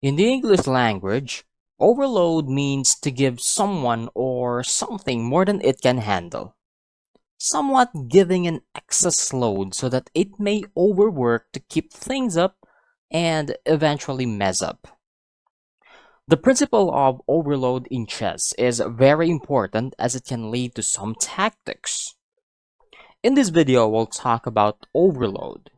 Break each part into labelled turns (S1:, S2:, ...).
S1: In the English language, overload means to give someone or something more than it can handle, somewhat giving an excess load so that it may overwork to keep things up and eventually mess up. The principle of overload in chess is very important as it can lead to some tactics. In this video, we'll talk about overload.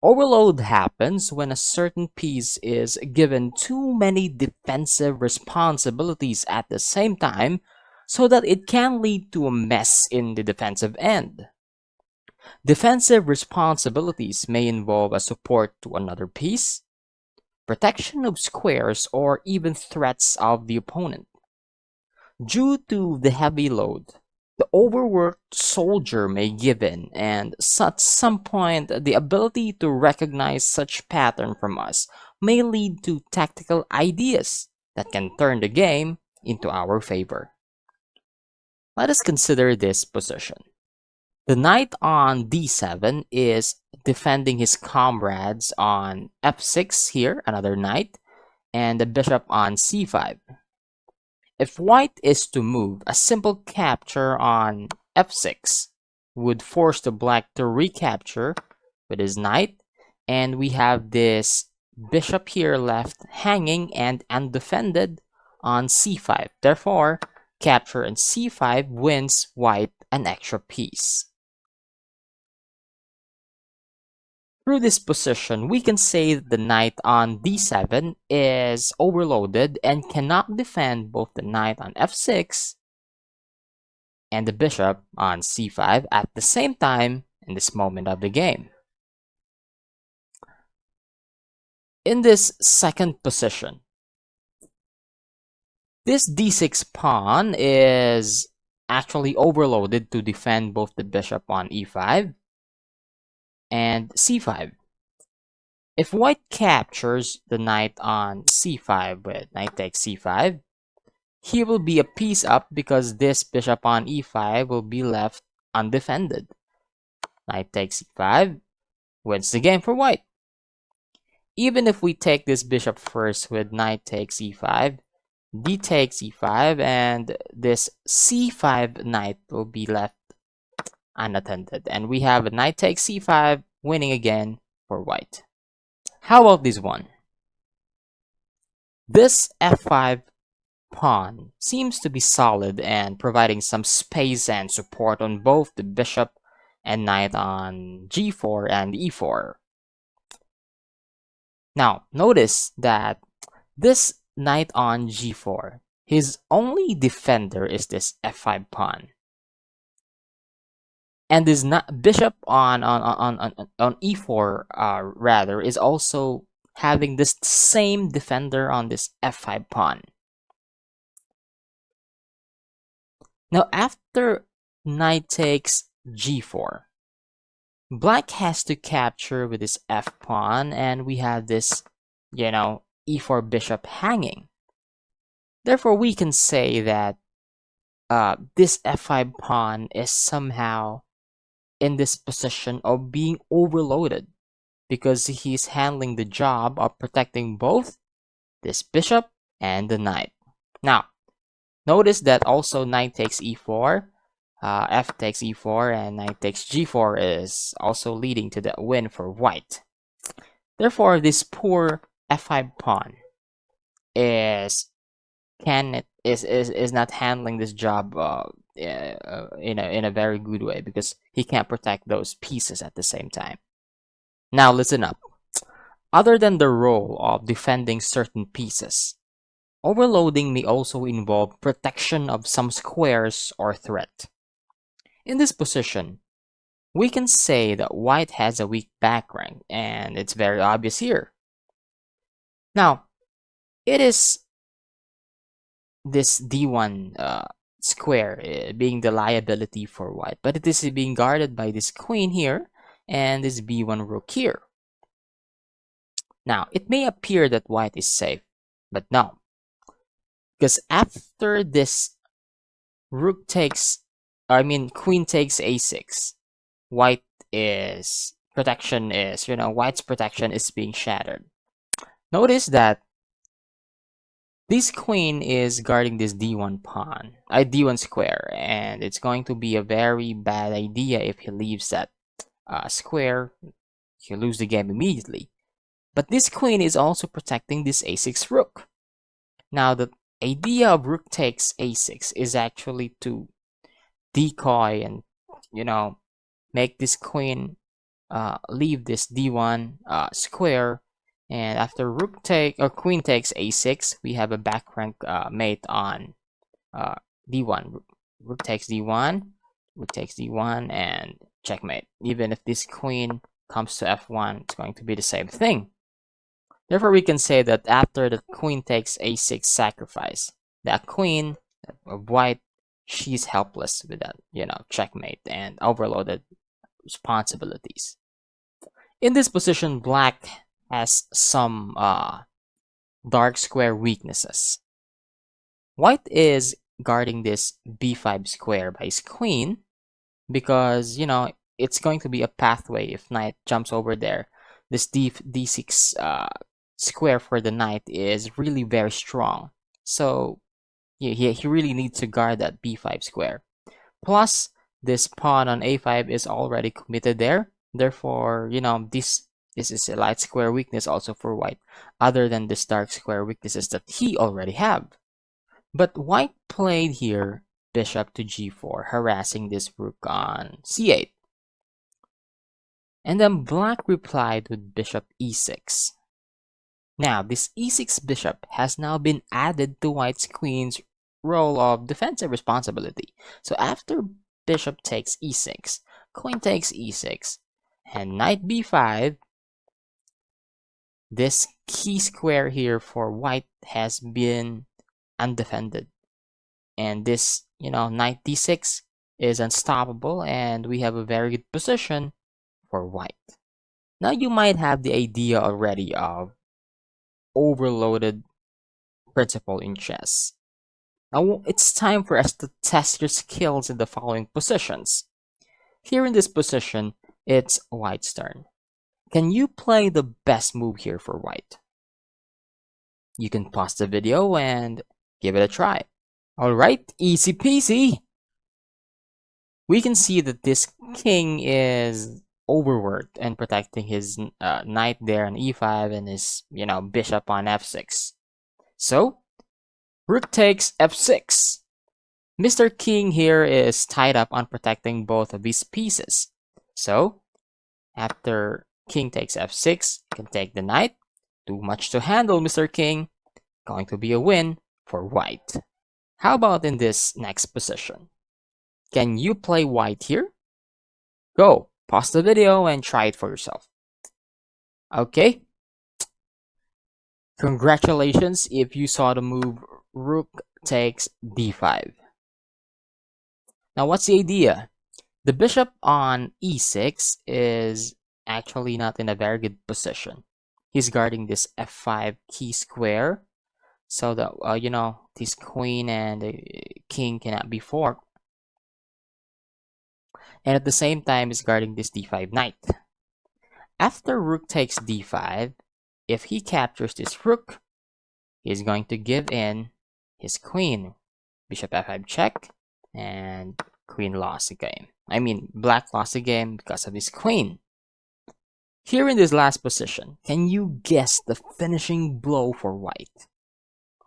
S1: Overload happens when a certain piece is given too many defensive responsibilities at the same time so that it can lead to a mess in the defensive end. Defensive responsibilities may involve a support to another piece, protection of squares, or even threats of the opponent. Due to the heavy load, the overworked soldier may give in, and at some point the ability to recognize such pattern from us may lead to tactical ideas that can turn the game into our favor. Let us consider this position. The knight on d7 is defending his comrades on f6 here, another knight, and the bishop on c5. If white is to move, a simple capture on f6 would force the black to recapture with his knight, and we have this bishop here left hanging and undefended on c5. Therefore, capture on c5 wins white an extra piece. Through this position, we can say that the knight on d7 is overloaded and cannot defend both the knight on f6 and the bishop on c5 at the same time in this moment of the game. In this second position, this d6 pawn is actually overloaded to defend both the bishop on e5 and c5. If white captures the knight on c5 with knight takes c5, he will be a piece up because this bishop on e5 will be left undefended. Knight takes c5 wins the game for white. Even if we take this bishop first with knight takes e5, d takes e5, and this c5 knight will be left unattended. And we have a knight takes c5 winning again for white. How about this one? This f5 pawn seems to be solid and providing some space and support on both the bishop and knight on g4 and e4. Now, notice that this knight on g4, his only defender is this f5 pawn. And this bishop on e4 rather is also having this same defender on this f5 pawn. Now after knight takes g4, black has to capture with this f pawn, and we have this, e4 bishop hanging. Therefore, we can say that this f5 pawn is somehow in this position of being overloaded because he's handling the job of protecting both this bishop and the knight. Now, notice that also knight takes e4, f takes e4, and knight takes g4 is also leading to the win for white. Therefore, this poor f5 pawn is not handling this job in a very good way because he can't protect those pieces at the same time. Now listen up. Other than the role of defending certain pieces, overloading may also involve protection of some squares or threat. In this position, we can say that white has a weak back rank, and it's very obvious here. Now, it is this d1 square being the liability for white, but it is being guarded by this queen here and this b1 rook here. Now, it may appear that white is safe, but no, because after this queen takes a6, white's protection is being shattered. Notice that This queen is guarding this d1 pawn, d1 square, and it's going to be a very bad idea if he leaves that square. You lose the game immediately. But this queen is also protecting this a6 rook. Now the idea of rook takes a6 is actually to decoy and, you know, make this queen leave this d1 square, and after rook take or queen takes a6, we have a back rank mate on uh, d1. Rook takes d1, rook takes d1, and checkmate. Even if this queen comes to f1, it's going to be the same thing. Therefore, we can say that after the queen takes a6 sacrifice, the queen of white, she's helpless with that, checkmate and overloaded responsibilities. In this position, black has some dark square weaknesses. White is guarding this b5 square by his queen because, it's going to be a pathway if knight jumps over there. This d6 square for the knight is really very strong. So he really needs to guard that b5 square. Plus, this pawn on a5 is already committed there. Therefore, this is a light square weakness also for white, other than this dark square weaknesses that he already have. But white played here bishop to g4, harassing this rook on c8. And then black replied with bishop e6. Now, this e6 bishop has now been added to white's queen's role of defensive responsibility. So after bishop takes e6, queen takes e6, and knight b5, this key square here for white has been undefended. And this, knight d6 is unstoppable, and we have a very good position for white. Now you might have the idea already of overloaded principle in chess. Now it's time for us to test your skills in the following positions. Here in this position, it's white's turn. Can you play the best move here for white? You can pause the video and give it a try. Alright, easy peasy. We can see that this king is overworked and protecting his knight there on e5 and his, bishop on f6. So, rook takes f6. Mr. King here is tied up on protecting both of these pieces. So, after king takes f6, can take the knight. Too much to handle, Mr. King. Going to be a win for white. How about in this next position? Can you play white here? Go, pause the video and try it for yourself. Okay. Congratulations if you saw the move rook takes d5. Now what's the idea? The bishop on e6 is actually not in a very good position. He's guarding this f5 key square so that, this queen and the king cannot be forked. And at the same time is guarding this d5 knight. After rook takes d5, if he captures this rook, he's going to give in his queen. Bishop f5 check, and queen lost the game. I mean, black lost the game because of his queen. Here in this last position, can you guess the finishing blow for white?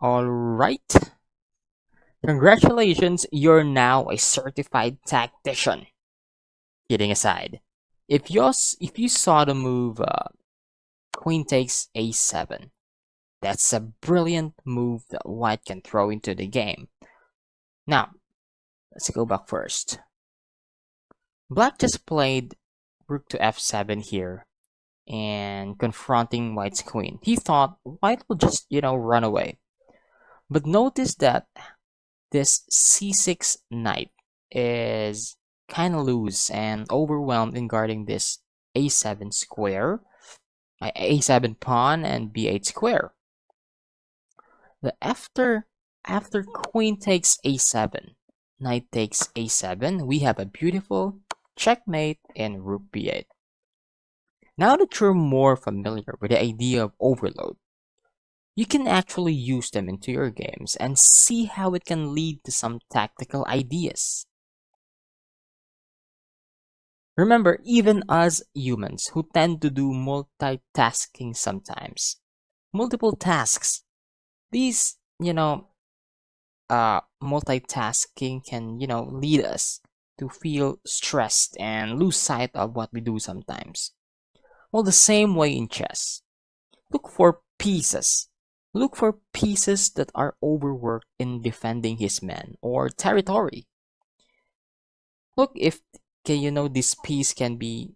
S1: Alright. Congratulations, you're now a certified tactician. Kidding aside, if you saw the move queen takes a7, that's a brilliant move that white can throw into the game. Now, let's go back first. Black just played rook to f7 here and confronting white's queen. He thought white will just, run away. But notice that this c6 knight is kind of loose and overwhelmed in guarding this a7 square, a7 pawn, and b8 square. After queen takes a7, knight takes a7, we have a beautiful checkmate in rook b8. Now that you're more familiar with the idea of overload, You can actually use them into your games and see how it can lead to some tactical ideas. Remember, even us humans who tend to do multitasking sometimes, multiple tasks, these, multitasking can, lead us to feel stressed and lose sight of what we do sometimes. Well, the same way in chess. Look for pieces. Look for pieces that are overworked in defending his men or territory. Look if this piece can be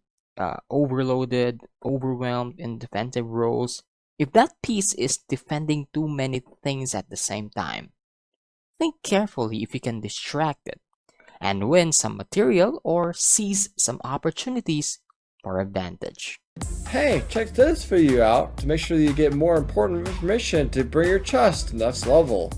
S1: overloaded, overwhelmed in defensive roles. If that piece is defending too many things at the same time, think carefully if you can distract it and win some material or seize some opportunities for advantage.
S2: Hey, check this video out to make sure that you get more important information to bring your chess to the next level.